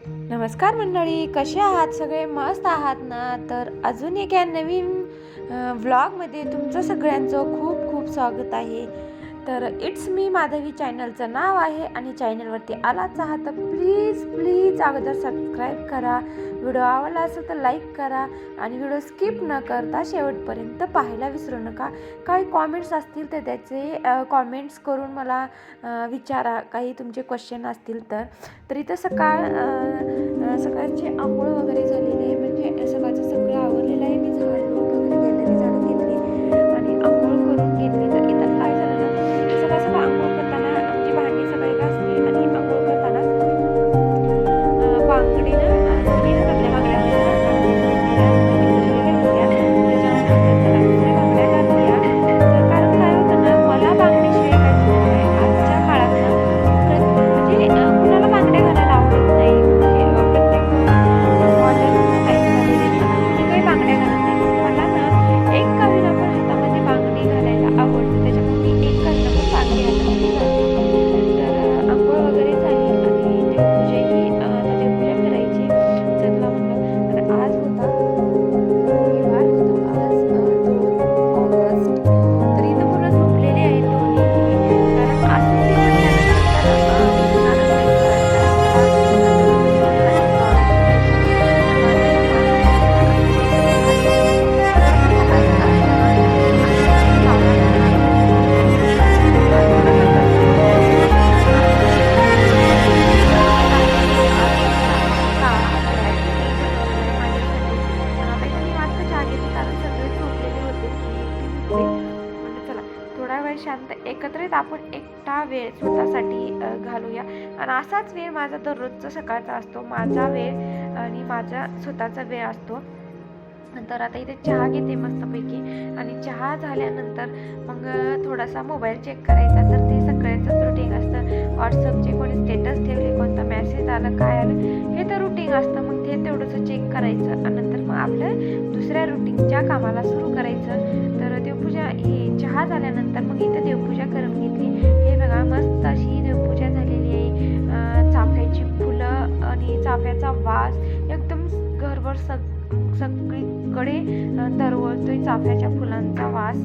नमस्कार मंडळी, कसे आहात? सगळे मस्त आहात ना? तर अजून एका नवीन व्लॉगमध्ये तुमचं सगळ्यांचं खूप खूप स्वागत आहे. तर इट्स मी माधवी चॅनलचं नाव आहे आणि चॅनलवरती आलाच आहात तर प्लीज प्लीज अगोदर सबस्क्राईब करा. व्हिडिओ आवडला असेल तर लाईक करा आणि व्हिडिओ स्किप न करता शेवटपर्यंत पाहायला विसरू नका. काही कॉमेंट्स असतील तर त्याचे कॉमेंट्स करून मला विचारा. काही तुमचे क्वेश्चन असतील तर इथं सकाळची आंघोळ वगैरे झालेली आहे. म्हणजे सकाळचं सगळं आवरलेलं आहे. मी झाड लोट वगैरे गॅलरी झाडून घेतली आणि आंघोळ करून घेतली. तर इथं काय झालं ना, सकाळ सकाळ आंघोळ करताना म्हणजे भांडी सकाळी घासली आणि आंघोळ करताना बांगडीनं सुईनं घातल्या बांगड्या होत्या ना, आणि त्या मम्मीला म्हणजे विसरलेल्या होत्या. त्याच्यावर म्हटलं चला दुसऱ्या बांगड्या घालूया. तर कारण काय होतं ना, मला बांगडीशिवाय काय सुचत नाही. आजच्या काळात ना म्हणजे कुणाला बांगड्या घालायला आवडत नाही. म्हणजे प्रत्येक मॉडर्न स्टाईल झालेली आहे. तर कुणी काही बांगड्या घालत नाही. पण मला ना एक का होईना पण हातामध्ये बांगडी घालायला आवडतं. त्याच्यामुळे मी एक का होईना पण बांगडी हातामध्ये घालते. तर अंघोळ वगैरे झाली आणि देवपूजाही आता देवपूजा करायची. चला म्हणलं. आणि आज होता रविवार होता. आज 2 ऑगस्ट. तर इथं मुलं झोपलेली आहेत दोन्हीही. कारण आज सुट्टी म्हटल्यानंतर उठणारच नाहीत सकाळी. कारण मला आता दिवसभरासाठी कॉलेज करायचं आहे. तर माझाही क्लास आहे ना, आणि हा दिवस सकाळ सकाळ आईची कामं करणार होती. आणि थोडासा प्रसंग घडला आज. मी बाहेरून आज चहाची ब्लॅक टी बनवलेला आहे माझ्यासाठी. आता इथे निवांत चहा घेते कारण सगळे झोपलेले होते. मी एकटीच उठले. म्हणलं चला थोडा वेळ शांत एकत्रित आपण एकटा वेळ स्वतःसाठी घालूया. आणि असाच वेळ माझा दररोजचा सकाळचा असतो. माझा वेळ आणि माझा स्वतःचा वेळ असतो. तर आता इथे चहा घेते मस्तपैकी. आणि चहा झाल्यानंतर मग थोडासा मोबाईल चेक करायचा. तर ते सगळ्यांचंच रुटीन असतं. व्हॉट्सअपचे कोणी स्टेटस ठेवले, कोणता मेसेज आलं, काय आलं, हे तर रुटीन असतं. मग ते तेवढंसं चेक करायचं आणि नंतर मग आपलं दुसऱ्या रुटीनच्या कामाला सुरू करायचं. तर देवपूजा ही चहा झाल्यानंतर मग इथं देवपूजा करून घेतली. हे बघा मस्त अशी देवपूजा झालेली आहे. चाफ्याची फुलं आणि चाफ्याचा वास एकदम घरभर सगळीकडे दरवळतोय चाफ्याच्या फुलांचा वास.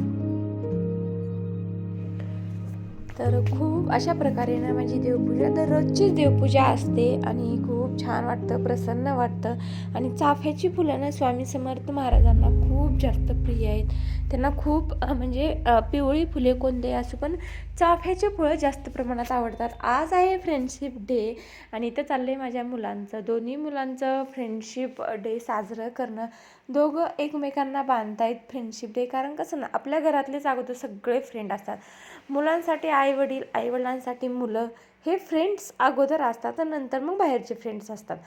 तर खूप अशा प्रकारे ना माझी देवपूजा दररोजचीच देवपूजा असते आणि खूप छान वाटतं, प्रसन्न वाटतं. आणि चाफ्याची फुलं ना स्वामी समर्थ महाराजांना खूप जास्त प्रिय आहेत. त्यांना खूप म्हणजे पिवळी फुले कोणते असो पण चाफ्याचे फुलं जास्त प्रमाणात आवडतात. आज आहे फ्रेंडशिप डे आणि इथं चाललं आहे माझ्या मुलांचं, दोन्ही मुलांचं फ्रेंडशिप डे साजरं करणं. दोघं एकमेकांना बांधतायत फ्रेंडशिप डे. कारण कसं ना, आपल्या घरातलेच अगोदर सगळे फ्रेंड असतात. मुलांसाठी आईवडील, आईवडिलांसाठी मुलं, हे फ्रेंड्स अगोदर असतात तर नंतर मग बाहेरचे फ्रेंड्स असतात.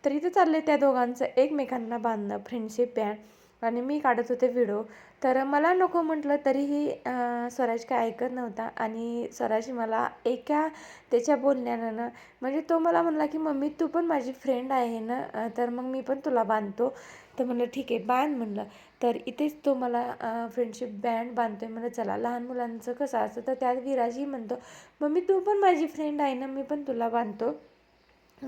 तर इथं चालले त्या दोघांचं एकमेकांना बांधणं, फ्रेंडशिप बँड. आणि मी काढत होते व्हिडिओ. तर मला नको म्हटलं तरीही स्वराज काय ऐकत नव्हता. आणि स्वराज मला एका त्याच्या बोलण्यानं ना, म्हणजे तो मला म्हणला की मम्मी तू पण माझी फ्रेंड आहे ना, तर मग मी पण तुला बांधतो. तर म्हणलं ठीक आहे बांध म्हणलं. तर इथेच तो मला फ्रेंडशिप बँड बांधतो आहे. म्हणलं चला, लहान मुलांचं कसं असतं तर त्यात विराजही म्हणतो मम्मी तू पण माझी फ्रेंड आहे ना, मी पण तुला बांधतो.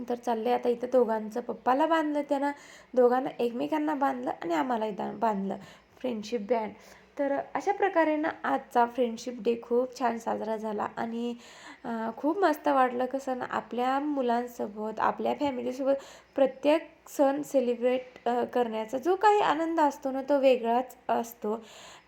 तर चालले आता इथं दोघांचं पप्पाला बांधलं त्यानं, दोघांना एकमेकांना बांधलं आणि आम्हालाही बांधलं फ्रेंडशिप बँड. तर अशा प्रकारे ना आजचा फ्रेंडशिप डे खूप छान साजरा झाला. आणि खूप मस्त वाटलं. कसं ना, आपल्या मुलांसोबत आपल्या फॅमिलीसोबत प्रत्येक सण सेलिब्रेट करण्याचा जो काही आनंद असतो ना तो वेगळाच असतो.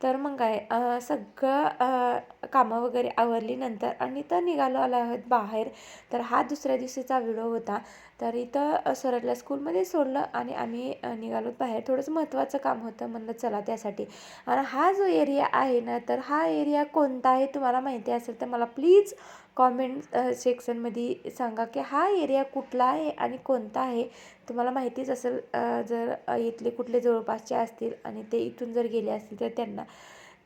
तर मग काय सगळं कामं वगैरे आवरली नंतर आणि तर निघालो आलो आहोत बाहेर. तर हा दुसऱ्या दिवशीचा व्हिडिओ होता. तर इथं स्वराजला स्कूलमध्ये सोडलं आणि आम्ही निघालो बाहेर. थोडंसं महत्त्वाचं काम होतं म्हणलं चला त्यासाठी. आणि हा जो एरिया आहे ना, तर हा एरिया कोणता आहे तुम्हाला माहिती असेल तर मला प्लीज कॉमेंट सेक्शनमध्ये सांगा की हा एरिया कुठला आहे आणि कोणता आहे. तुम्हाला माहितीच असेल जर इथले कुठले जवळपासचे असतील आणि ते इथून जर गेले असतील तर त्यांना.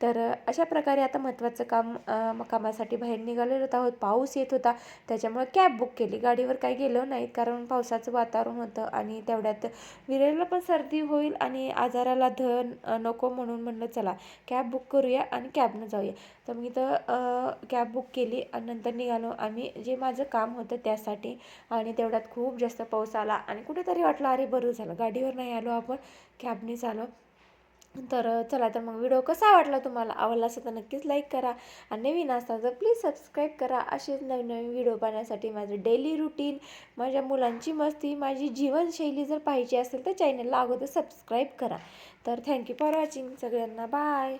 तर अशा प्रकारे आता महत्त्वाचं कामासाठी बाहेर निघालेलो आहोत. पाऊस येत होता, त्याच्यामुळे कॅब बुक केली. गाडीवर काही गेलो नाहीत कारण पावसाचं वातावरण होतं आणि तेवढ्यात विरेला पण सर्दी होईल आणि आजाराला नको म्हणून म्हणलं चला कॅब बुक करूया आणि कॅबनं जाऊया. तर मी तर कॅब बुक केली आणि नंतर निघालो आम्ही जे माझं काम होतं त्यासाठी. आणि तेवढ्यात खूप जास्त पाऊस आला आणि कुठेतरी वाटलं अरे बरं झालं गाडीवर नाही आलो, आपण कॅबनेच आलो. तर चला, तर मग व्हिडिओ कसा वाटला तुम्हाला, आवडला असेल तर नक्कीच लाईक करा आणि नवीन असता तर प्लीज सबस्क्राईब करा. असेच नवीन नवीन व्हिडिओ पाहण्यासाठी माझं डेली रुटीन, माझ्या मुलांची मस्ती, माझी जीवनशैली जर पाहिजे असेल तर चॅनलला अगोदर सबस्क्राईब करा. तर थँक्यू फॉर वॉचिंग सगळ्यांना. बाय.